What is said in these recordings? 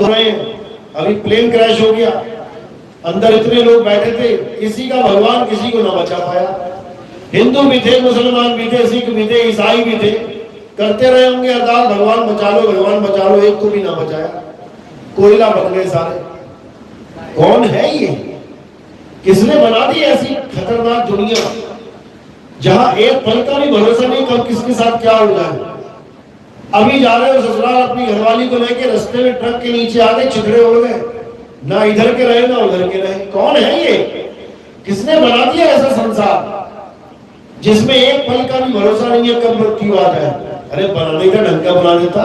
हो रहे हैं। अभी प्लेन क्रैश हो गया, अंदर इतने लोग बैठे थे, किसी का भगवान किसी को ना बचा पाया। हिंदू भी थे, मुसलमान भी थे, सिख भी थे, ईसाई भी थे, करते रहे होंगे अरदास, भगवान बचा लो, भगवान बचा लो, एक को भी ना बचाया। कोयला बन गए सारे। कौन है ये? किसने बना दी ऐसी खतरनाक दुनिया जहां एक पल का भी भरोसा नहीं कब किसके साथ क्या हो जाए। अभी जा रहे हो ससुराल अपनी घरवाली को लेके, रास्ते में ट्रक के नीचे आ गए, छितरे हो गए, ना इधर के रहे ना उधर के रहे। कौन है ये? किसने बना दिया ऐसा संसार जिसमें एक पल का भी भरोसा नहीं है कब मृत्यु आ जाए। अरे बनाने का ढंग का बना देता,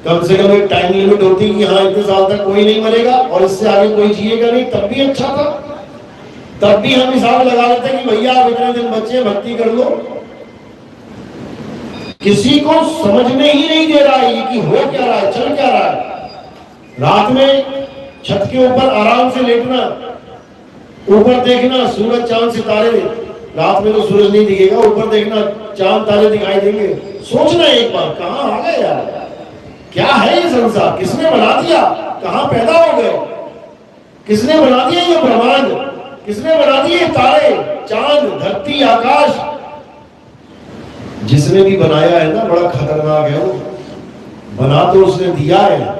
कम से कम एक टाइम लिमिट होती कि हाँ इतने साल तक कोई नहीं मरेगा और इससे आगे कोई जिएगा नहीं, तब भी अच्छा था। तब भी हम हिसाब लगा लेते कि भैया आप इतने दिन बच्चे भक्ति कर लो। किसी को समझ में ही नहीं दे रहा है कि हो क्या रहा है, चल क्या रहा है। रात में छत के ऊपर आराम से लेटना, ऊपर देखना सूरज चांद सितारे, रात में तो सूरज नहीं दिखेगा, ऊपर देखना चांद तारे दिखाई देंगे। सोचना एक बार, कहां आ गए यार, क्या है ये संसार? किसने बना दिया? कहां पैदा हो गए? किसने बना दिया ये ब्रह्मांड? किसने बना दिए तारे, चांद, धरती, आकाश? जिसने भी बनाया है ना बड़ा खतरनाक है वो। बना तो उसने दिया है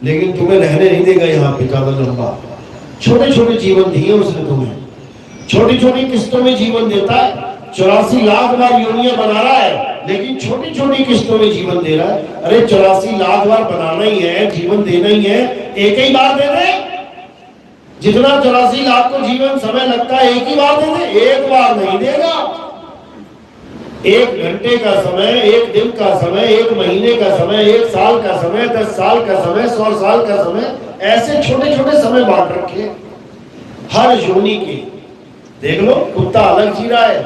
लेकिन तुम्हें रहने नहीं देगा यहाँ पे ज्यादा लंबा। छोटे छोटे जीवन दिए उसने तुम्हें, छोटी छोटी किस्तों में जीवन देता है। 84 लाख बार योनियां बना रहा है लेकिन छोटी छोटी किस्तों में जीवन दे रहा है। अरे 84 लाख बार बनाना ही है, जीवन देना ही है, एक ही बार दे दे। जितना 84 लाख को जीवन समय लगता है एक ही बार दे दे, एक बार नहीं देगा। 1 घंटे का समय, 1 दिन का समय, 1 महीने का समय, 1 साल का समय, 10 साल का समय, 100 साल का समय, ऐसे छोटे छोटे समय बांट रखे हर योनि के। देख लो, कुत्ता अलग जी रहा है,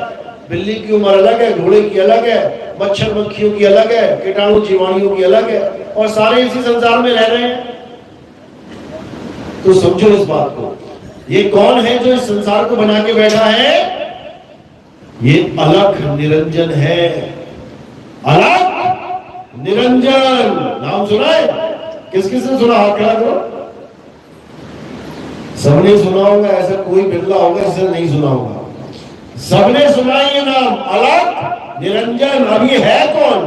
बिल्ली की उम्र अलग है, घोड़े की अलग है, मच्छर मक्खियों की अलग है, कीटाणु जीवाणुओं की अलग है, और सारे इसी संसार में रह रहे हैं। तो समझो इस बात को, ये कौन है जो इस संसार को बना के बैठा है? ये अलख निरंजन है। अलख निरंजन नाम सुना है? किस किसने सुना? हाथ खड़ा करो। सबने सुना होगा, ऐसा कोई बिरला होगा जिसने नहीं सुना होगा। सबने सुना ये नाम, अलख निरंजन। अब ये है कौन?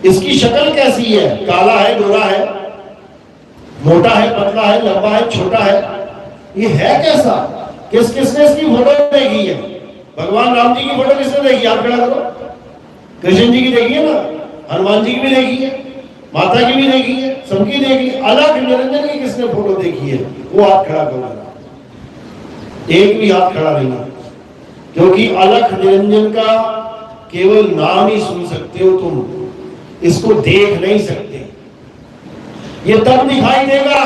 इसकी शक्ल कैसी है? काला है, गोरा है, मोटा है, पतला है, लंबा है, छोटा है? ये है कैसा? किस किसने इसकी फोटो देखी है? भगवान राम जी की फोटो किसने देखी? आप खड़ा करो। कृष्ण जी की देखी है ना, हनुमान जी की भी देखी है, माता की भी देखी है, सबकी देखी है। अलख निरंजन की किसने फोटो देखी है? वो हाथ खड़ा करो। एक भी हाथ खड़ा नहीं है, क्योंकि अलख निरंजन का केवल नाम ही सुन सकते हो तुम, इसको देख नहीं सकते। ये तब दिखाई देगा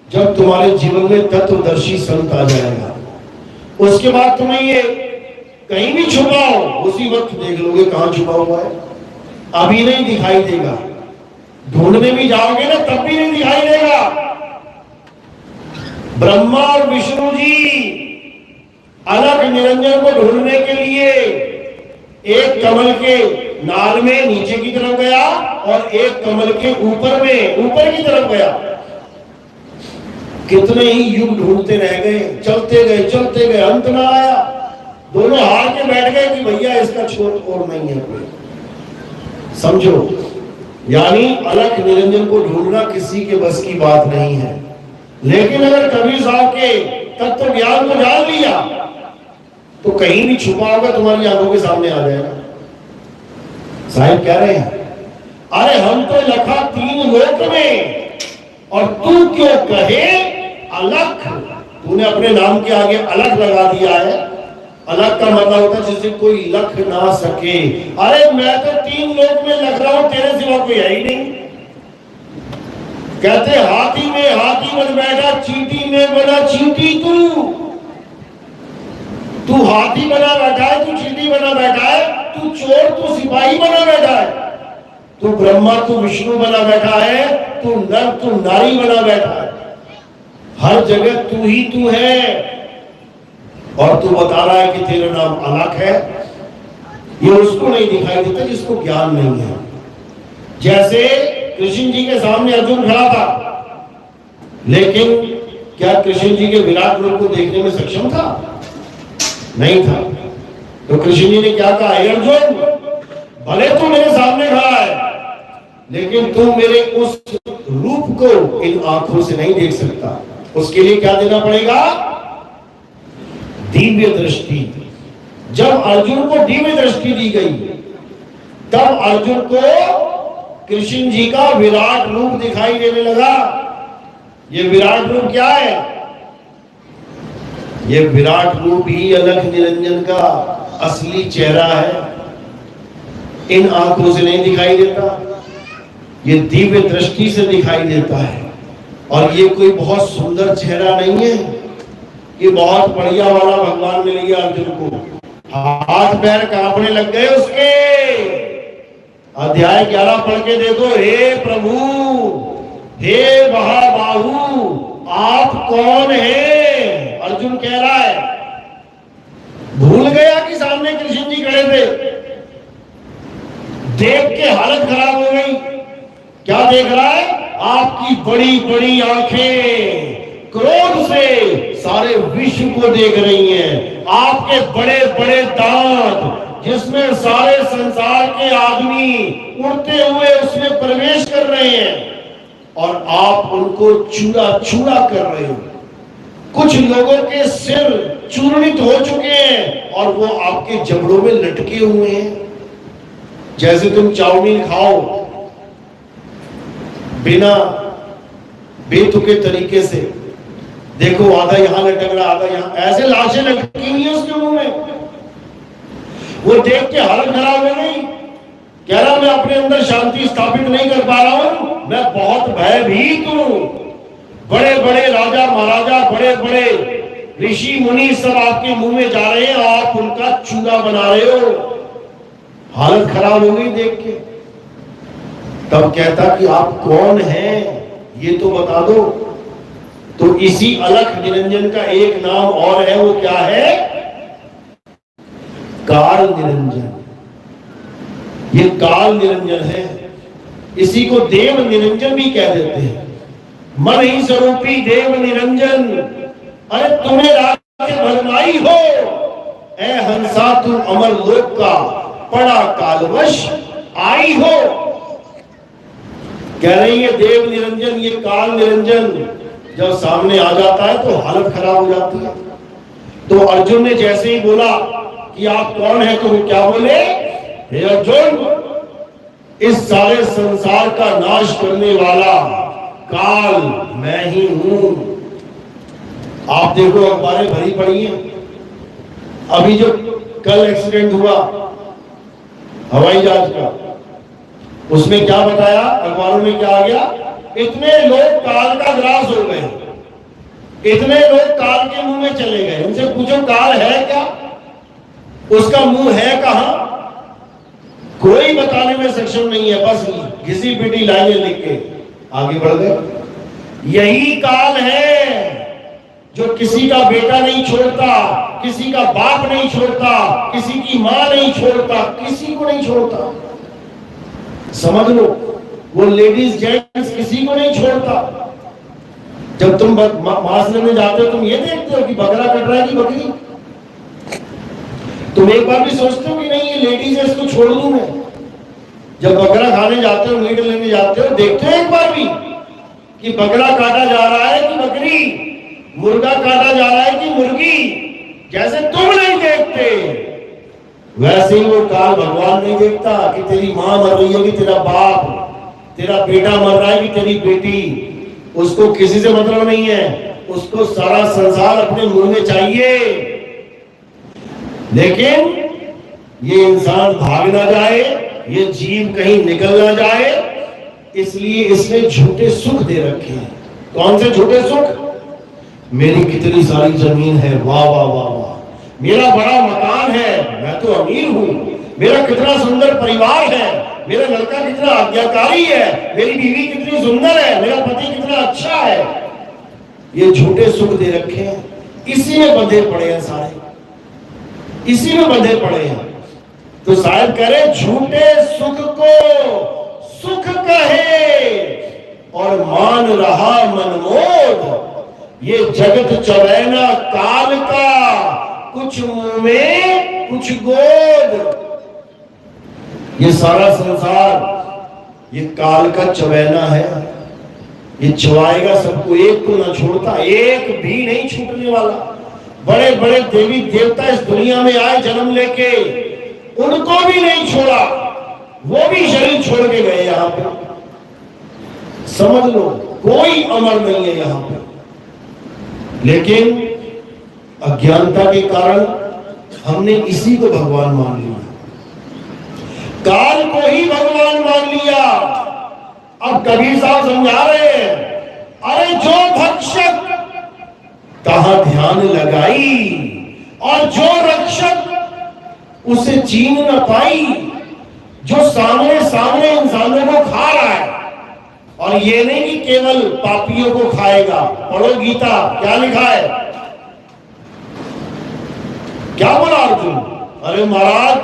जब तुम्हारे जीवन में तत्वदर्शी संत आ जाएगा। उसके बाद तुम्हें ये कहीं भी छुपाओ, उसी वक्त देख लोगे कहां छुपा हुआ है। अभी नहीं दिखाई देगा, ढूंढने भी जाओगे ना तब भी नहीं दिखाई देगा। ब्रह्मा और विष्णु जी अलख निरंजन को ढूंढने के लिए एक कमल के नाल में नीचे की तरफ गया और एक कमल के ऊपर में ऊपर की तरफ गया। कितने ही युग ढूंढते रह गए, चलते गए, अंत ना आया। दोनों हार के बैठ गए कि भैया इसका छोर और नहीं है कोई। समझो, यानी अलख निरंजन को ढूंढना किसी के बस की बात नहीं है। लेकिन अगर कबीर साहब के तत्व ज्ञान को जान लिया तो कहीं भी छुपा होगा तुम्हारी आंखों के सामने आ जाएगा। साहिब कह रहे हैं, अरे हम तो लखा 3 लोक में और तू क्यों कहे अलख? तूने अपने नाम के आगे अलख लगा दिया है। अलख का मतलब होता है जिसे कोई लख ना सके। अरे मैं तो 3 लोक में लग रहा हूं, तेरे सिवा कोई है ही नहीं। कहते हाथी में हाथी बन बैठा, चींटी में बना चींटी। तू हाथी बना बैठा है, तू चींटी बना बैठा है, तू चोर, तू सिपाही बना बैठा है, तू ब्रह्मा, तू विष्णु बना बैठा है, तू नर, तू नारी बना बैठा है। हर जगह तू ही तू है और तू बता रहा है कि तेरा नाम अलख है। ये उसको नहीं दिखाई देता जिसको ज्ञान नहीं है। जैसे कृष्ण जी के सामने अर्जुन खड़ा था, लेकिन क्या कृष्ण जी के विराट रूप को देखने में सक्षम था? नहीं था। तो कृष्ण जी ने क्या कहा, हे अर्जुन, भले तू मेरे सामने खड़ा है, लेकिन तू मेरे उस रूप को इन आंखों से नहीं देख सकता। उसके लिए क्या देना पड़ेगा? दिव्य दृष्टि। जब अर्जुन को दिव्य दृष्टि दी गई, तब अर्जुन को कृष्ण जी का विराट रूप दिखाई देने लगा। ये विराट रूप क्या है? ये विराट रूप ही अलख निरंजन का असली चेहरा है। इन आंखों से नहीं दिखाई देता, ये दिव्य दृष्टि से दिखाई देता है। और ये कोई बहुत सुंदर चेहरा नहीं है, ये बहुत बढ़िया वाला भगवान मिल गया अर्जुन को। हाथ पैर कांपने लग गए उसके। अध्याय 11 पढ़ के देखो। हे प्रभु, हे महाबाहु, आप कौन हैं? अर्जुन कह रहा है। भूल गया कि सामने कृष्ण जी खड़े थे। देख के हालत खराब हो गई। क्या देख रहा है? आपकी बड़ी बड़ी आंखें क्रोध से सारे विश्व को देख रही हैं। आपके बड़े बड़े दांत, जिसमें सारे संसार के आदमी उड़ते हुए उसमें प्रवेश कर रहे हैं, और आप उनको चूरा चूरा कर रहे हो। कुछ लोगों के सिर चूर्णित हो चुके हैं और वो आपके जबड़ों में लटके हुए हैं। जैसे तुम चाउमीन खाओ बिना बेतुके तरीके से, देखो आधा यहां लटक रहा, आधा यहां, ऐसे लाशें लटकी हुई है उसके मुंह में। वो देख के हालत खराब हो गई। कह रहा मैं अपने अंदर शांति स्थापित नहीं कर पा रहा हूं, मैं बहुत भयभीत हूं। बड़े बड़े राजा महाराजा, बड़े बड़े ऋषि मुनि सब आपके मुंह में जा रहे हैं, आप उनका चूरा बना रहे हो। हालत खराब हो गई देख के। तब कहता कि आप कौन हैं, ये तो बता दो। तो इसी अलख निरंजन का एक नाम और है, वो क्या है? काल निरंजन। ये काल निरंजन है। इसी को देव निरंजन भी कह देते हैं। मन ही स्वरूपी देव निरंजन, अरे तुम्हें राज्य भरमाई हो, ए हंसा तुम अमर लोक का पड़ा कालवश आई हो। कह रही है देव निरंजन, ये काल निरंजन जब सामने आ जाता है तो हालत खराब हो जाती है। तो अर्जुन ने जैसे ही बोला कि आप कौन हैं, तो वो क्या बोले? हे अर्जुन, इस सारे संसार का नाश करने वाला काल मैं ही हूं। आप देखो अखबारें भरी पड़ी हैं। अभी जो कल एक्सीडेंट हुआ हवाई जहाज का, उसमें क्या बताया, अखबारों में क्या आ गया? इतने लोग काल का ग्रास हो गए, इतने लोग काल के मुंह में चले गए। उनसे पूछो काल है क्या? उसका मुंह है कहां? कोई बताने में सक्षम नहीं है। बस घिसी पिटी लाइनें लिख के आगे बढ़ गए। यही काल है जो किसी का बेटा नहीं छोड़ता, किसी का बाप नहीं छोड़ता, किसी की मां नहीं छोड़ता, किसी को नहीं छोड़ता। समझ लो, वो लेडीज जेंट्स किसी को नहीं छोड़ता। जब तुम मांस लेने जाते हो, तुम ये देखते हो कि बकरा कट रहा है कि बकरी? तुम एक बार भी सोचते हो कि नहीं ये लेडीज है, इसको छोड़ दूं मैं? जब बकरा खाने जाते हो, मीट लेने जाते हो, देखते हो एक बार भी कि बकरा काटा जा रहा है कि बकरी, मुर्गा काटा जा रहा है कि मुर्गी? जैसे तुम नहीं देखते, वैसे ही वो काल भगवान नहीं देखता कि तेरी मां मर रही है कि तेरा बाप, तेरा बेटा मर रहा है कि तेरी बेटी। उसको किसी से मतलब नहीं है, उसको सारा संसार अपने मुंह में चाहिए। लेकिन ये इंसान भाग ना जाए, ये जीव कहीं निकल ना जाए, इसलिए इसने झूठे सुख दे रखे हैं। कौन से झूठे सुख? मेरी कितनी सारी जमीन है, वाह वाह वाह वाह, मेरा बड़ा मकान है, मैं तो अमीर हूं, मेरा कितना सुंदर परिवार है, मेरा लड़का कितना आज्ञाकारी है, मेरी बीवी कितनी सुंदर है, मेरा पति कितना अच्छा है। ये झूठे सुख दे रखे हैं, इसी में बंधे पड़े हैं सारे, इसी में बंधे पड़े हैं। तो शायद करे झूठे सुख को सुख कहे और मान रहा मनमोद। ये जगत चवैना काल का, कुछ मुंह में कुछ गोद। ये सारा संसार ये काल का चवैना है, ये चबाएगा सबको, एक को ना छोड़ता, एक भी नहीं छूटने वाला। बड़े बड़े देवी देवता इस दुनिया में आए जन्म लेके, उनको भी नहीं छोड़ा, वो भी शरीर छोड़ के गए। यहां पे समझ लो कोई अमर नहीं है यहां पे, लेकिन अज्ञानता के कारण हमने इसी को भगवान मान लिया, काल को ही भगवान मान लिया। अब कबीर साहब समझा रहे हैं, अरे जो भक्षक कहां ध्यान लगाई और जो रक्षक उसे चीन न पाई। जो सामने सामने इंसानों को खा रहा है, और ये नहीं कि केवल पापियों को खाएगा। पढ़ो गीता, क्या लिखा है, क्या बोला अर्जुन? अरे महाराज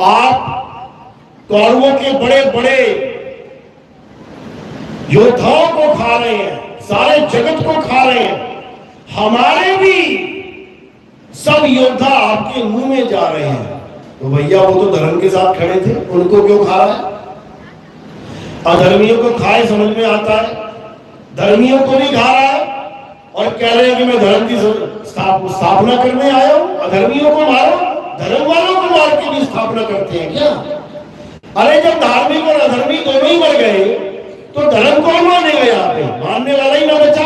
आप कौरवों के बड़े बड़े योद्धाओं को खा रहे हैं, सारे जगत को खा रहे हैं, हमारे भी सब योद्धा आपके मुंह में जा रहे हैं। तो भैया वो तो धर्म के साथ खड़े थे, उनको क्यों खा रहा है? अधर्मियों को खाए समझ में आता है, धर्मियों को भी खा रहा है और कह रहे हैं कि मैं धर्म की स्थापना करने आया हूं। अधर्मियों को मारो, धर्म वालों को मार के भी स्थापना करते हैं क्या? अरे जब धार्मिक और अधर्मी दोनों ही मर गए तो धर्म कौन मानेगा? यहाँ पे मानने वाला ही ना बचा।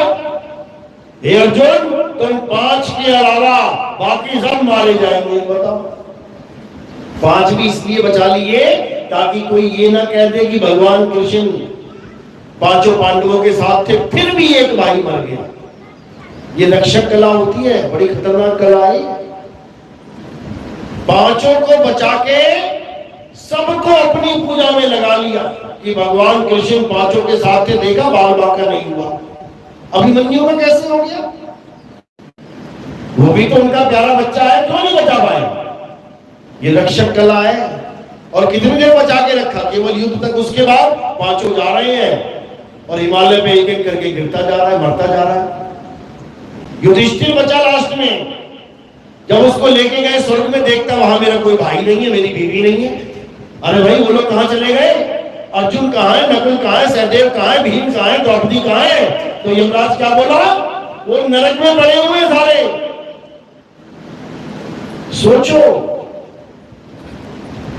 हे अर्जुन, तुम 5 के अलावा बाकी सब मारे जाएंगे। बताओ, 5 भी इसलिए बचा लिए ताकि कोई ये ना कह दे कि भगवान कृष्ण 5 पांडवों के साथ थे, फिर भी एक भाई मर गया। ये रक्षक कला होती है, बड़ी खतरनाक कला है। 5 को बचा के सबको अपनी पूजा में लगा लिया कि भगवान कृष्ण 5 के साथ थे, देखा बाल बाका नहीं हुआ। अभिमन्यु का कैसे हो गया? वो भी तो उनका प्यारा बच्चा है, क्यों नहीं बचा पाए? ये रक्षक कला है। और कितनी देर बचा के रखा? केवल युद्ध तक। उसके बाद 5 जा रहे हैं और हिमालय पे एक एक करके गिरता जा रहा है, मरता जा रहा है। युधिष्ठिर बचा लास्ट में, जब उसको लेके गए स्वर्ग में, देखता वहां मेरा कोई भाई नहीं है, मेरी बीवी नहीं है। अरे भाई वो लोग कहां चले गए? अर्जुन कहां है, नकुल कहां है, सहदेव कहां है, भीम कहां है, द्रौपदी कहां है? तो यमराज क्या बोला? वो नरक में पड़े हुए सारे। सोचो,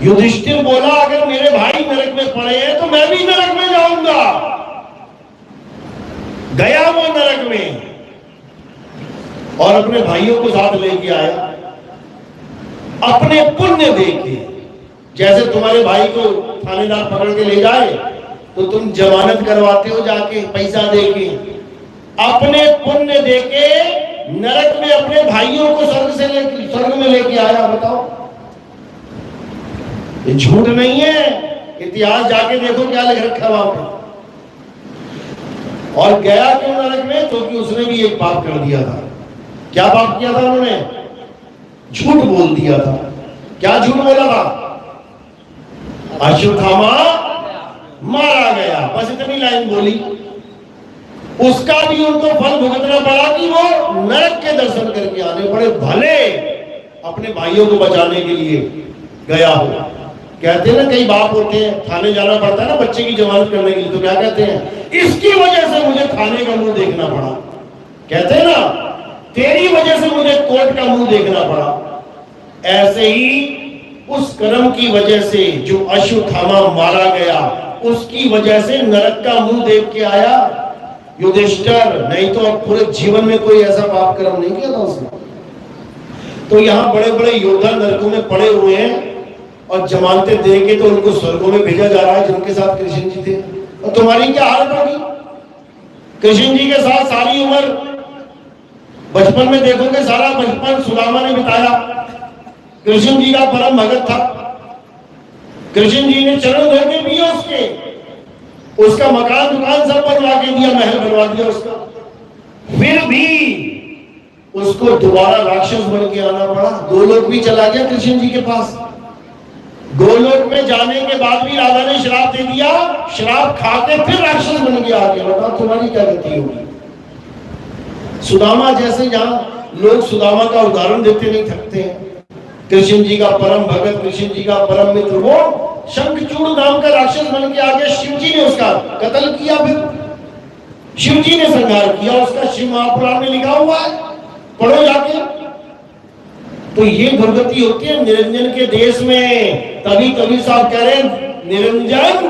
युधिष्ठिर बोला अगर मेरे भाई नरक में पड़े हैं तो मैं भी नरक में जाऊंगा। गया वो नरक में और अपने भाइयों को साथ लेके आया, अपने पुण्य देके। जैसे तुम्हारे भाई को थानेदार पकड़ के ले जाए तो तुम जमानत करवाते हो जाके पैसा देके, अपने पुण्य देके नरक में अपने भाइयों को स्वर्ग में लेके आया। बताओ, ये झूठ नहीं है, इतिहास जाके देखो क्या लिख रखा है वहां पे। और गया क्यों नरक में? क्योंकि उसने भी एक पाप कर दिया था। क्या पाप किया था उन्होंने? झूठ बोल दिया था। क्या झूठ बोला था? अश्वत्थामा मारा गया, बस इतनी लाइन बोली। उसका भी उनको फल भुगतना पड़ा कि वो नरक के दर्शन करके आने पड़े, भले अपने भाइयों को बचाने के लिए गया हो। कहते हैं ना, कई बाप होते हैं, थाने जाना पड़ता है ना बच्चे की जमानत करने के लिए, तो क्या कहते हैं? इसकी वजह से मुझे थाने का मुंह देखना पड़ा। कहते हैं ना, तेरी वजह से मुझे कोर्ट का मुंह देखना पड़ा। ऐसे ही उस कर्म की वजह से जो अश्वत्थामा मारा गया, उसकी वजह से नरक का मुंह देख के आया युधिष्ठिर। नहीं तो अब पूरे जीवन में कोई ऐसा पाप कर्म नहीं किया था उसने। तो यहाँ बड़े बड़े योद्धा नरकों में पड़े हुए हैं और जमानतें दे के तो उनको स्वर्गों में भेजा जा रहा है जिनके साथ कृष्ण जी थे। और तुम्हारी क्या हालत होगी? कृष्ण जी के साथ सारी उम्र, बचपन में देखोगे सारा बचपन सुदामा ने बिताया। कृष्ण जी का परम भगत था, कृष्ण जी ने चरण धो के पिए उसका मकान दुकान सब बनवा के दिया, महल बनवा दिया उसका। फिर भी उसको दोबारा राक्षस बन के आना पड़ा। 2 लोग भी चला गया कृष्ण जी के पास। गोलोक में जाने के बाद भी राधा ने श्राप दे दिया, श्राप खाते फिर राक्षस बन गया आगे। बताओ तुम्हारी क्या गति होगी। सुदामा जैसे, जहां लोग सुदामा का उदाहरण देते नहीं थकते हैं, कृष्ण जी का परम भगत, कृष्ण जी का परम मित्र, वो शंखचूड़ नाम का राक्षस बन के आ गया। शिव जी ने उसका कत्ल किया, फिर शिव जी ने संहार किया उसका। शिव महापुराण में लिखा हुआ है, पढ़ो जाके। तो ये दुर्गति होती है निरंजन के देश में। तभी कबीर साहब कह रहे हैं, निरंजन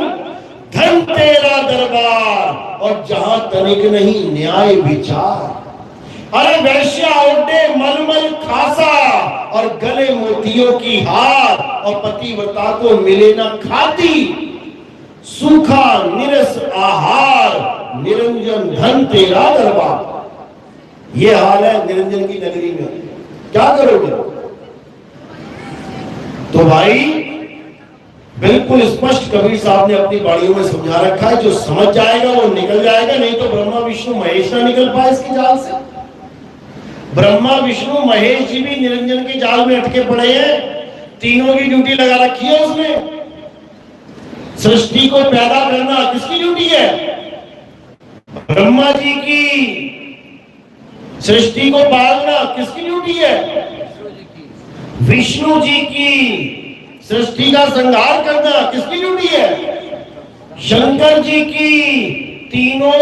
धन तेरा दरबार और जहां तनिक नहीं न्याय विचार। अरे वैश्या ओढ़े मलमल खासा और गले मोतियों की हार, और पतिव्रता को मिले ना खाती सूखा निरस आहार। निरंजन धन तेरा दरबार। ये हाल है निरंजन की नगरी में। क्या करोगे? तो भाई बिल्कुल स्पष्ट कबीर साहब ने अपनी बाणियों में समझा रखा है, जो समझ जाएगा वो निकल जाएगा, नहीं तो ब्रह्मा विष्णु महेश ना निकल पाए इसके जाल से। ब्रह्मा विष्णु महेश जी भी निरंजन के जाल में अटके पड़े हैं। तीनों की ड्यूटी लगा रखी है उसने। सृष्टि को पैदा करना किसकी ड्यूटी है? ब्रह्मा जी की। सृष्टि को पालना किसकी ड्यूटी है? विष्णु जी की। सृष्टि का संहार करना किसकी ड्यूटी है? शंकर जी की। तीनों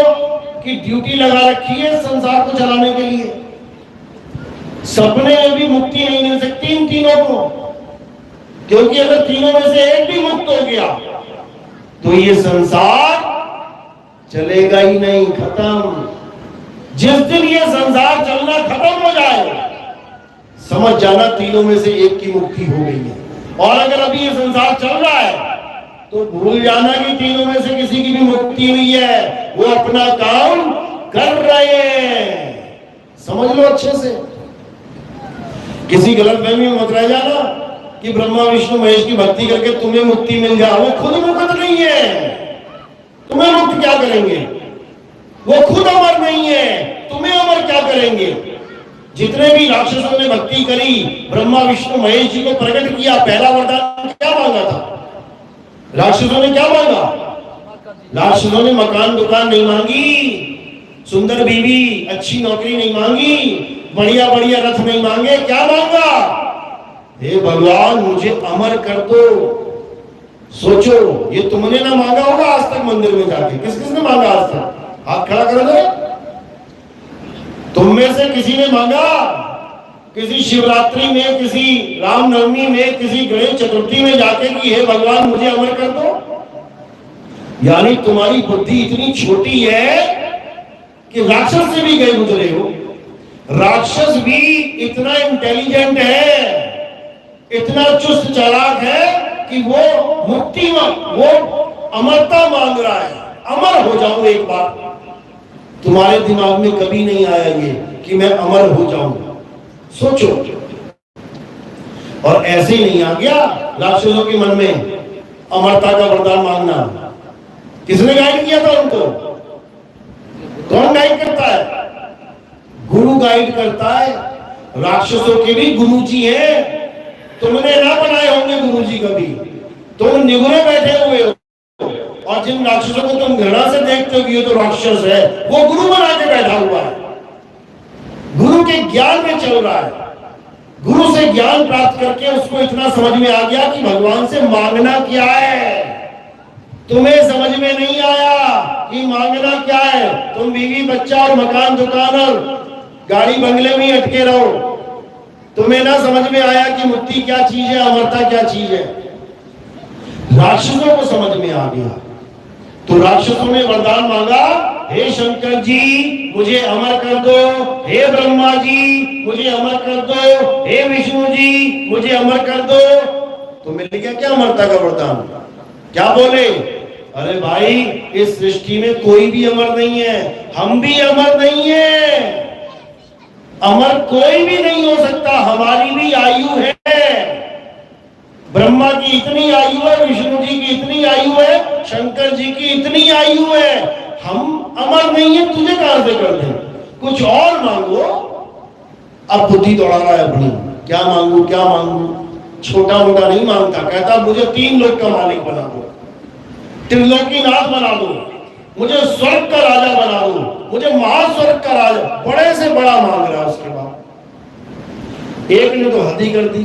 की ड्यूटी लगा रखी है संसार को चलाने के लिए। सपने में भी मुक्ति नहीं मिल सकती इन तीनों को, क्योंकि अगर तीनों में से एक भी मुक्त हो गया तो ये संसार चलेगा ही नहीं, खत्म। जिस दिन ये संसार चलना खत्म हो जाए, समझ जाना तीनों में से एक की मुक्ति हो गई है। और अगर अभी ये संसार चल रहा है तो भूल जाना कि तीनों में से किसी की भी मुक्ति हुई है। वो अपना काम कर रहे हैं, समझ लो अच्छे से। किसी गलतफहमी में मत रह जाना कि ब्रह्मा विष्णु महेश की भक्ति करके तुम्हें मुक्ति मिल जाए। वो खुद मुक्त नहीं है, तुम्हें मुक्त क्या करेंगे? वो खुद अमर नहीं है, तुम्हें अमर क्या करेंगे? जितने भी राक्षसों ने भक्ति करी, ब्रह्मा विष्णु महेश जी को प्रकट किया, पहला वरदान क्या मांगा था? राक्षसों ने क्या मांगा? राक्षसों ने मकान दुकान नहीं मांगी, सुंदर बीवी, अच्छी नौकरी नहीं मांगी, बढ़िया बढ़िया रथ नहीं मांगे। क्या मांगा? हे भगवान मुझे अमर कर दो। सोचो, ये तुमने ना मांगा होगा आज तक मंदिर में जाके। किस किस ने मांगा आज तक? हाथ खड़ा कर दो। तुम में से किसी ने मांगा? किसी शिवरात्रि में, किसी रामनवमी में, किसी गणेश चतुर्थी में जाके कि हे भगवान मुझे अमर कर दो? यानी तुम्हारी बुद्धि इतनी छोटी है कि राक्षस से भी गए गुजरे हो। राक्षस भी इतना इंटेलिजेंट है, इतना चुस्त चालाक है कि वो मुक्ति में, वो अमरता मांग रहा है। अमर हो जाऊं एक बार। तुम्हारे दिमाग में कभी नहीं आया ये कि मैं अमर हो जाऊं। सोचो। और ऐसे ही नहीं आ गया राक्षसों के मन में अमरता का वरदान मांगना। किसने गाइड किया था उनको? कौन गाइड करता है? गुरु गाइड करता है। राक्षसों के भी गुरु जी हैं। तुमने ना बनाए होंगे गुरु जी कभी, तुम निगुरे बैठे हुए हो। और जिन राक्षसों को तुम घृणा से देखते हो कि ये तो राक्षस है, वो गुरु बना के बैठा हुआ है, गुरु के ज्ञान में चल रहा है। गुरु से ज्ञान प्राप्त करके उसको इतना समझ में आ गया कि भगवान से मांगना क्या है। तुम्हें समझ में नहीं आया कि मांगना क्या है। तुम बीवी बच्चा और मकान दुकान और गाड़ी बंगले में अटके रहो। तुम्हें ना समझ में आया कि मुक्ति क्या चीज है, अमरता क्या चीज है। राक्षसों को समझ में आ गया। तो राक्षसों ने वरदान मांगा, हे शंकर जी मुझे अमर कर दो, हे ब्रह्मा जी मुझे अमर कर दो, हे विष्णु जी मुझे अमर कर दो। तो मिल गया क्या अमरता का वरदान? क्या बोले? अरे भाई इस सृष्टि में कोई भी अमर नहीं है, हम भी अमर नहीं है। अमर कोई भी नहीं हो सकता। हमारी भी आयु है। ब्रह्मा की इतनी आयु है, विष्णु जी की इतनी आयु है, शंकर जी की इतनी आयु है। हम अमर नहीं है, तुझे कहां से कर दें? कुछ और मांगो। अब बुद्धि दौड़ा रहा है अपनी, क्या मांगू क्या मांगू। छोटा मोटा नहीं मांगता, कहता मुझे 3 लोक का मालिक बना दो, त्रिलोकीनाथ बना दो, मुझे स्वर्ग का राजा बना दो, मुझे महास्वर्ग का राजा, बड़े से बड़ा मांग रहा है। उसके बाद एक ने तो हद ही कर दी,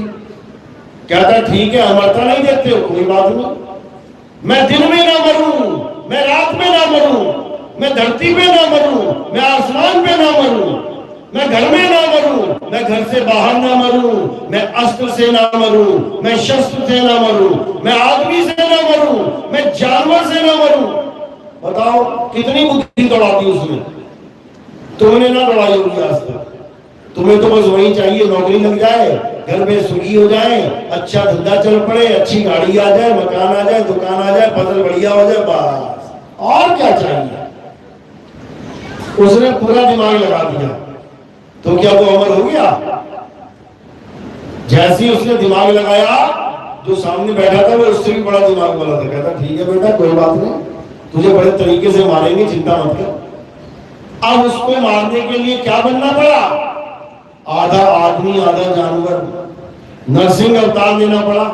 कहता ठीक है अमरता नहीं देते हो, कोई बात नहीं, मैं दिन में ना मरूं, मैं रात में ना मरूं, मैं धरती पे ना मरूं, मैं आसमान पे ना मरूं, मैं घर में ना मरूं, मैं घर से बाहर ना मरूं, मैं अस्त्र से ना मरूं, मैं शस्त्र से ना मरूं, मैं आदमी से ना मरूं, मैं जानवर से ना मरूं। बताओ कितनी बुद्धि दौड़ा दी उसने, तुमने ना दौड़ाई होगी आज तक। तुम्हें तो बस वही चाहिए, नौकरी लग जाए, घर में सुखी हो जाए, अच्छा धंधा चल पड़े, अच्छी गाड़ी आ जाए, मकान आ जाए, दुकान आ जाए, फसल बढ़िया हो जाए, बस और क्या चाहिए। उसने पूरा दिमाग लगा दिया, तो क्या वो अमर हो गया? जैसे ही उसने दिमाग लगाया, जो सामने बैठा था वो उससे भी बड़ा दिमाग वाला था, कहता ठीक है बेटा कोई बात नहीं, तुझे बड़े तरीके से मारेंगे, चिंता मत कर। अब उसको मारने के लिए क्या बनना पड़ा? आधा आदमी आधा जानवर, नरसिंह अवतार लेना पड़ा।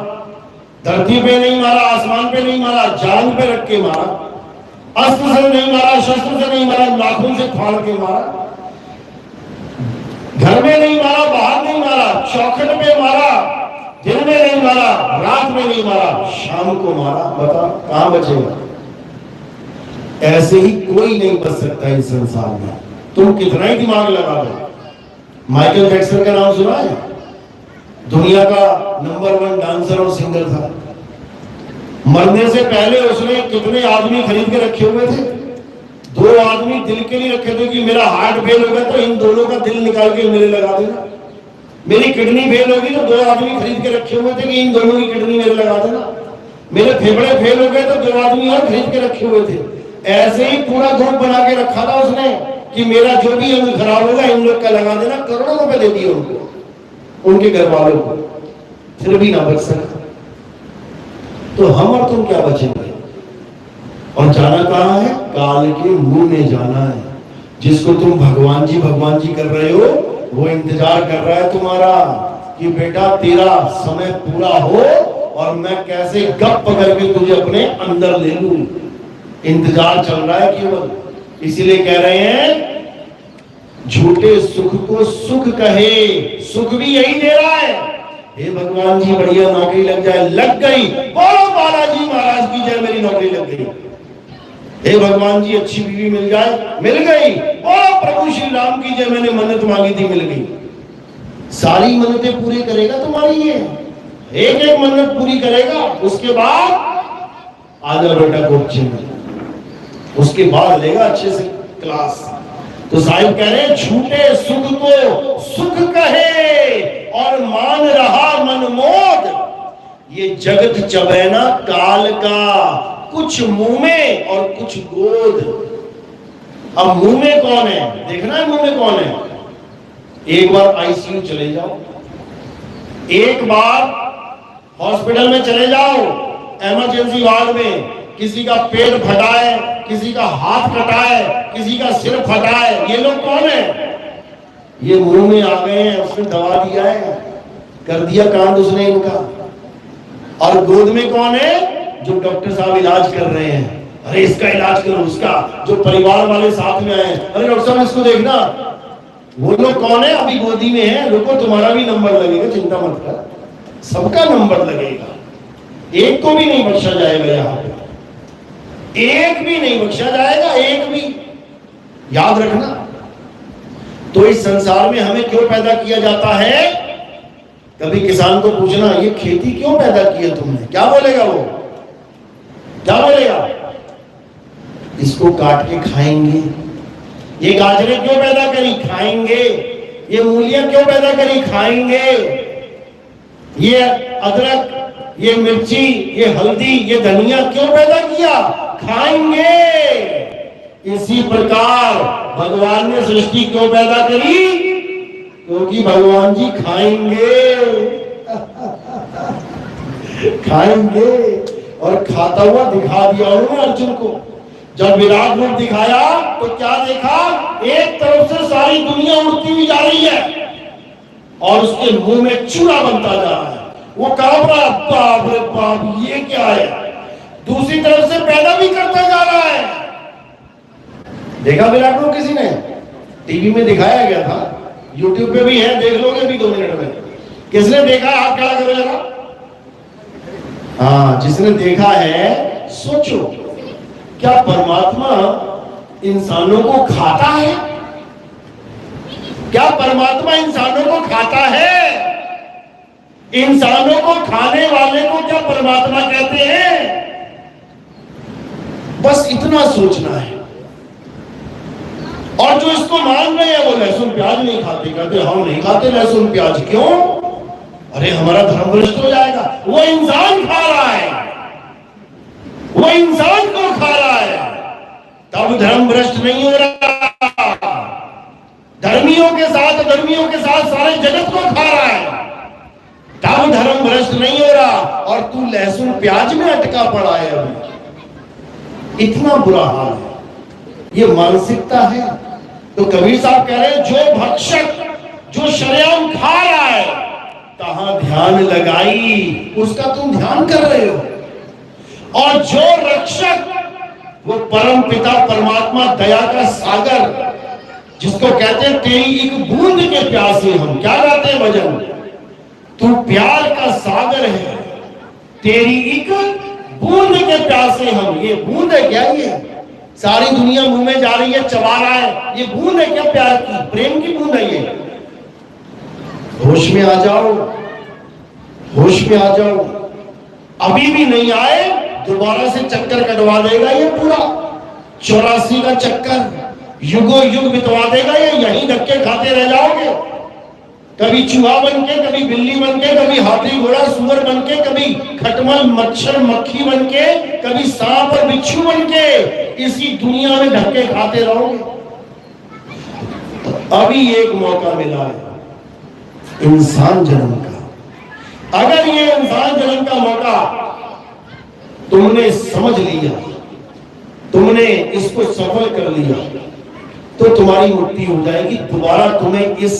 धरती पे नहीं मारा, आसमान पे नहीं मारा, जांग पे रख के मारा, अस्त्र से नहीं मारा, शस्त्र से नहीं मारा, नाखून से फाड़ के मारा, घर में नहीं मारा, बाहर नहीं मारा, चौखट पे मारा, दिन में नहीं मारा, रात में नहीं मारा, शाम को मारा। बता कहां बचेगा? ऐसे ही कोई नहीं बच सकता इस संसार में, तुम कितना ही दिमाग लगा दो। माइकल जैक्सन का नाम सुना है? दुनिया का नंबर 1 डांसर और सिंगर था। मरने से पहले उसने कितने आदमी खरीद के रखे हुए थे? 2 आदमी दिल के लिए रखे थे कि मेरा हार्ट फेल हो गया तो इन दोनों का दिल निकाल के मेरे लगा देना, मेरी किडनी फेल होगी तो 2 आदमी खरीद के रखे हुए थे कि इन दोनों की किडनी मेरे लगा देना, मेरे फेफड़े फेल हो गए तो 2 आदमी और खरीद के रखे हुए थे। ऐसे ही पूरा ग्रुप बना के रखा था उसने कि मेरा जो भी अंग खराब होगा इन लोग का लगा देना। करोड़ों रुपए दे दिए उनको, उनके घर वालों को, फिर भी ना बच सका। तो हम और तुम क्या बचेंगे? और जाना कहां है? काल के मुंह में जाना है। जिसको तुम भगवान जी कर रहे हो, वो इंतजार कर रहा है तुम्हारा कि बेटा तेरा समय पूरा हो और मैं कैसे गप करके तुझे अपने अंदर ले लूं। इंतजार चल रहा है केवल। इसीलिए कह रहे हैं झूठे सुख को सुख कहे, सुख भी यही दे रहा है। हे भगवान जी बढ़िया नौकरी लग जाए, लग गई, बोलो बालाजी महाराज की जय, मेरी नौकरी लग गई। हे भगवान जी अच्छी बीवी मिल जाए, मिल गई, बोलो प्रभु श्री राम की जय, मैंने मन्नत मांगी थी, मिल गई। सारी मन्नतें पूरी करेगा तुम्हारी ये, एक एक मन्नत पूरी करेगा। उसके बाद आजा बेटा कोचिंग में, उसके बाद लेगा अच्छे से क्लास। तो साहिब कह रहे हैं झूठे सुख को सुख कहे और मान रहा मनमोद, ये जगत चबैना काल का, कुछ मुंह में और कुछ गोद। अब मुंह में कौन है? देखना है मुंह में कौन है। एक बार आईसीयू चले जाओ, एक बार हॉस्पिटल में चले जाओ, इमरजेंसी वार्ड में किसी का पेट फटा है, किसी का हाथ कटा है, किसी का सिर फटा है, ये लोग कौन है? ये मुंह में आ गए हैं, उसने दवा दिया है, कर दिया कांड उसने इनका। और गोद में कौन है? जो डॉक्टर साहब इलाज कर रहे हैं, अरे इसका इलाज करो, उसका, जो परिवार वाले साथ में आए, अरे डॉक्टर साहब इसको देखना। वो लोग कौन है? अभी गोदी में है, रुको तुम्हारा भी नंबर लगेगा, चिंता मत कर, सबका नंबर लगेगा, एक को भी नहीं बख्शा जाएगा, यहाँ पे एक भी नहीं बख्शा जाएगा, एक भी, याद रखना। तो इस संसार में हमें क्यों पैदा किया जाता है? कभी किसान को पूछना ये खेती क्यों पैदा की है तुमने, क्या बोलेगा वो? क्या बोलेगा? इसको काट के खाएंगे। ये गाजरें क्यों पैदा करी? खाएंगे। ये मूलियां क्यों पैदा करी? खाएंगे। ये अदरक, ये मिर्ची, ये हल्दी, ये धनिया क्यों पैदा किया? खाएंगे। इसी प्रकार भगवान ने सृष्टि क्यों पैदा करी? क्योंकि भगवान जी खाएंगे। खाएंगे। और खाता हुआ दिखा दिया उन्होंने अर्जुन को। जब विराट रूप दिखाया तो क्या देखा? एक तरफ से सारी दुनिया उड़ती हुई जा रही है और उसके मुंह में चूड़ा बनता जा रहा है, वो कांप रहा, बाप रे बाप ये क्या है, दूसरी तरफ से पैदा भी करता जा रहा है। देखा विराट को किसी ने? टीवी में दिखाया गया था, यूट्यूब पे भी है, देख लोगे भी 2 मिनट में। किसने देखा? हाथ खड़ा करो जरा। हाँ, जिसने देखा है सोचो, क्या परमात्मा इंसानों को खाता है? क्या परमात्मा इंसानों को खाता है? इंसानों को खाने वाले को क्या परमात्मा कहते हैं? बस इतना सोचना है। और जो इसको मान रहे हैं वो लहसुन प्याज नहीं खाते, कहते हम नहीं खाते लहसुन प्याज। क्यों? अरे हमारा धर्म भ्रष्ट हो जाएगा। वो इंसान खा रहा है, वो इंसान को खा रहा है, तब धर्म भ्रष्ट नहीं हो रहा। धर्मियों के साथ सारे जगत को खा रहा है, तब धर्म भ्रष्ट नहीं हो रहा। और तू लहसुन प्याज में अटका पड़ा है। अभी इतना बुरा हाल है, ये मानसिकता है। तो कबीर साहब कह रहे हैं, जो भक्षक, जो शरेआम खा रहा है, कहां ध्यान लगाई, उसका तुम ध्यान कर रहे हो। और जो रक्षक, वो परम पिता परमात्मा दया का सागर, जिसको कहते हैं तेरी एक बूंद के प्यासे हम, क्या गाते हैं भजन, तू प्यार का सागर है, तेरी एक बूंद के प्यासे हम। ये बूंद है क्या? ये सारी दुनिया मुंह में जा रही है, चबा रहा है, ये बूंद है क्या? प्यार की, प्रेम की बूंद है ये। होश में आ जाओ, होश में आ जाओ। अभी भी नहीं आए, दोबारा से चक्कर कटवा देगा ये पूरा 84 का चक्कर, युगों युग बितवा देगा ये। यहीं धक्के खाते रह जाओगे, कभी चूहा बन के, कभी बिल्ली बन के, कभी हाथी घोड़ा सूअर बन के, कभी खटमल मच्छर मक्खी बन के, कभी सांप और बिच्छू बन के, इसी दुनिया में धक्के खाते रहोगे। तो अभी एक मौका मिला है इंसान जन्म का। अगर ये इंसान जन्म का मौका तुमने समझ लिया, तुमने इसको सफल कर लिया, तो तुम्हारी मुक्ति हो जाएगी। दोबारा तुम्हें इस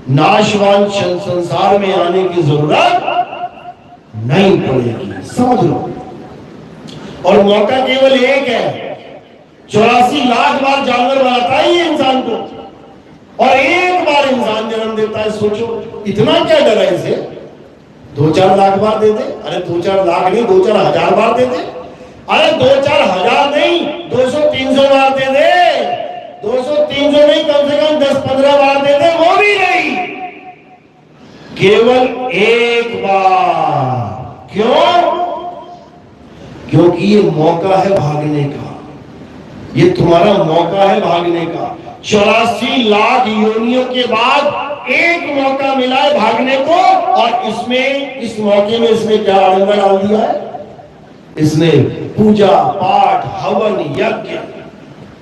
नाशवान संसार में आने की जरूरत नहीं पड़ेगी, समझ लो। और मौका केवल एक है, 84 लाख बार जानवर बनाता है ये इंसान को, और एक बार इंसान जन्म देता है। सोचो इतना क्या डर है इसे? 2-4 लाख बार दे दे, अरे 2-4 लाख नहीं, 2-4 हजार बार दे दे, अरे 2-4 हजार नहीं, 200-300 बार दे दे, 200-300 नहीं, कम से कम 10-15 बार दे दे, वो भी नहीं, केवल एक बार। क्यों? क्योंकि ये मौका है भागने का, ये तुम्हारा मौका है भागने का। 84 लाख योनियों के बाद एक मौका मिला है भागने को, और इसमें, इस मौके में इसने क्या आडंबर डाल दिया है? इसने पूजा पाठ हवन यज्ञ,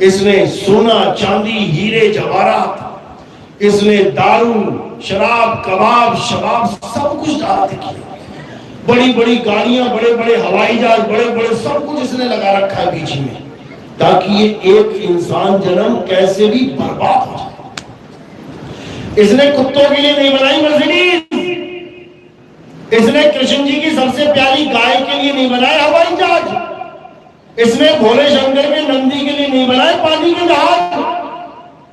इसने सोना चांदी हीरे जवाहरात, इसने दारू शराब कबाब शबाब सब कुछ डाल दिया। बड़ी बड़ी गाड़ियां, बड़े बड़े हवाई जहाज, बड़े बड़े सब कुछ इसने लगा रखा है बीच में, ताकि ये एक इंसान जन्म कैसे भी बर्बाद हो जाए। इसने कुत्तों के लिए नहीं बनाई मर्सिडीज, इसने कृष्ण जी की सबसे प्यारी गाय के लिए नहीं बनाए हवाई जहाज, इसने भोले शंकर के नंदी के लिए नहीं बनाए पानी के जहाज।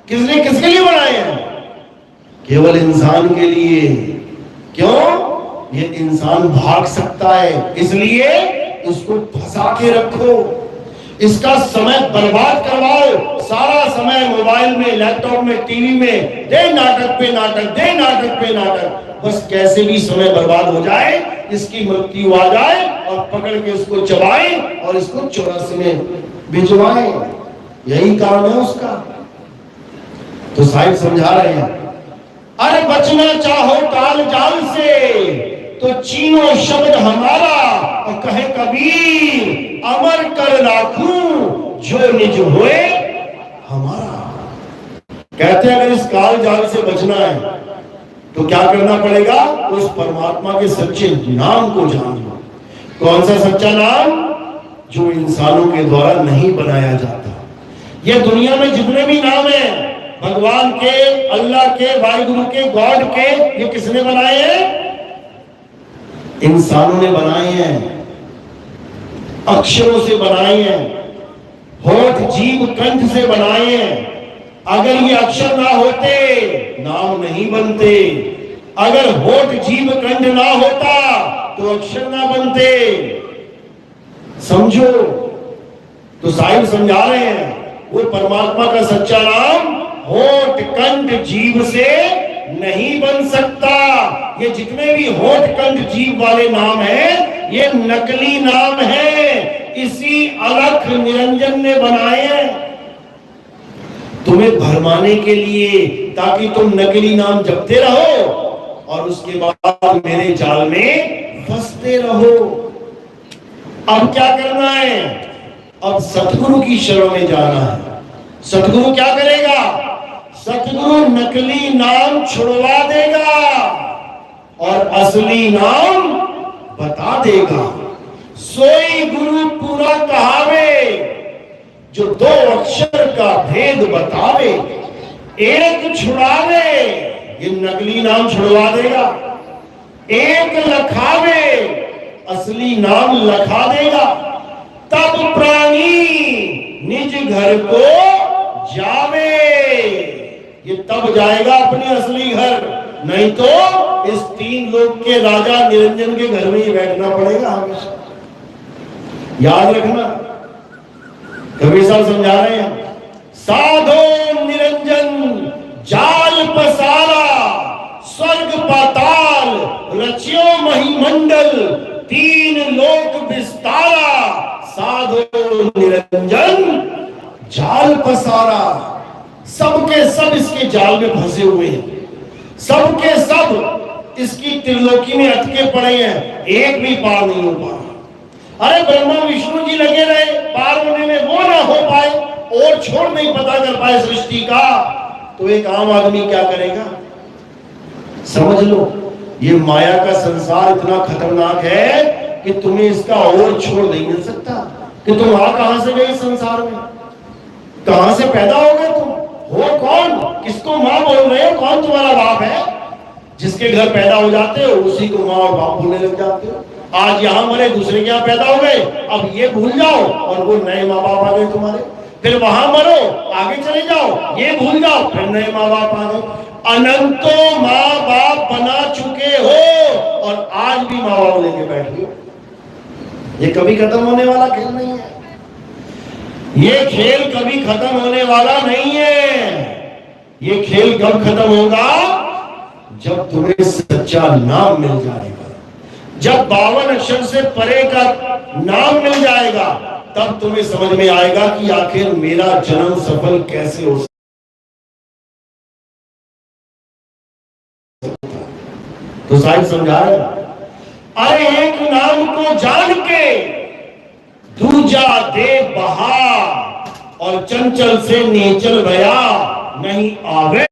किसने किसके लिए बनाए हैं? केवल इंसान के लिए। क्यों? ये इंसान भाग सकता है, इसलिए इसको फंसा के रखो, इसका समय बर्बाद करवाओ। सारा समय मोबाइल में, लैपटॉप में, टीवी में, दे नाटक पे नाटक, दे नाटक पे नाटक, बस कैसे भी समय बर्बाद हो जाए, इसकी मृत्यु आ जाए और पकड़ के इसको चबाए और इसको 84 में भिजवाए। यही काम है उसका। तो साहिब समझा रहे हैं, अरे बचना चाहो काल जाल से तो चीनो शब्द हमारा, और कहे कबीर अमर कर राखूं जो निज होए हमारा। कहते हैं अगर इस काल जाल से बचना है तो क्या करना पड़ेगा? उस परमात्मा के सच्चे नाम को जानना। कौन सा सच्चा नाम? जो इंसानों के द्वारा नहीं बनाया जाता। ये दुनिया में जितने भी नाम हैं, भगवान के, अल्लाह के, वाहिगुरु के, गॉड के, ये किसने बनाए हैं? इंसानों ने बनाए हैं, अक्षरों से बनाए हैं, होठ जीभ कंठ से बनाए हैं। अगर ये अक्षर ना होते नाम नहीं बनते, अगर होठ जीभ कंठ ना होता तो अक्षर ना बनते। समझो। तो साहिब समझा रहे हैं वो परमात्मा का सच्चा नाम होठ कंठ जीभ से नहीं बन सकता। ये जितने भी होठ कंठ जीभ वाले नाम हैं ये नकली नाम है, इसी अलख निरंजन ने बनाए हैं तुम्हें भरमाने के लिए, ताकि तुम नकली नाम जपते रहो और उसके बाद मेरे जाल में फंसते रहो। अब क्या करना है? अब सतगुरु की शरण में जाना है। सतगुरु क्या करेगा? सतगुरु नकली नाम छुड़वा देगा और असली नाम बता देगा। सोई गुरु पूरा कहावे जो दो अक्षर का भेद बतावे, एक छुड़ावे ये नकली नाम छुड़वा देगा, एक लखावे असली नाम लखा देगा। तब प्राणी निज घर को जावे, ये तब जाएगा अपने असली घर, नहीं तो इस तीन लोक के राजा निरंजन के घर में ही बैठना पड़ेगा हमेशा। याद रखना, कबीर साहब समझा रहे हैं, साधो निरंजन जाल पसारा, स्वर्ग पाताल रचियो महिमंडल, तीन लोक विस्तारा, साधो निरंजन जाल पसारा। सबके सब इसके जाल में फंसे हुए हैं, सबके सब इसकी त्रिलोकी में अटके पड़े हैं, एक भी पार नहीं हो पा। अरे ब्रह्मा विष्णु जी लगे रहे पार होने में, वो ना हो पाए और छोड़ नहीं पता कर पाए सृष्टि का, तो एक आम आदमी क्या करेगा? समझ लो, ये माया का संसार इतना खतरनाक है कि तुम्हें इसका और छोड़ नहीं मिल सकता कि तुम आ कहां से गए संसार में, कहां से पैदा हो गए, तुम हो कौन, किसको मां बोल रहे हो, कौन तुम्हारा बाप है? जिसके घर पैदा हो जाते हो उसी को मां और बाप बोलने लग जाते हो। आज यहां मरे, दूसरे के यहां पैदा हो गए, अब ये भूल जाओ और वो नए माँ बाप आ गए तुम्हारे। फिर वहां मरो, आगे चले जाओ, ये भूल जाओ, फिर नए माँ बाप आ गए। अनंतों माँ बाप बना चुके हो और आज भी माँ बाप लेके बैठे हो। ये कभी खत्म होने वाला खेल नहीं है, ये खेल कभी खत्म होने वाला नहीं है। ये खेल कब खत्म होगा? जब तुम्हें सच्चा नाम मिल जाएगा, जब 52 अक्षर से परे का नाम मिल जाएगा, तब तुम्हें समझ में आएगा कि आखिर मेरा जन्म सफल कैसे हो सकता। तो साहिब समझा रहे, अरे एक नाम को जान के दूजा दे बहा और चंचल से नेचल गया नहीं आवे।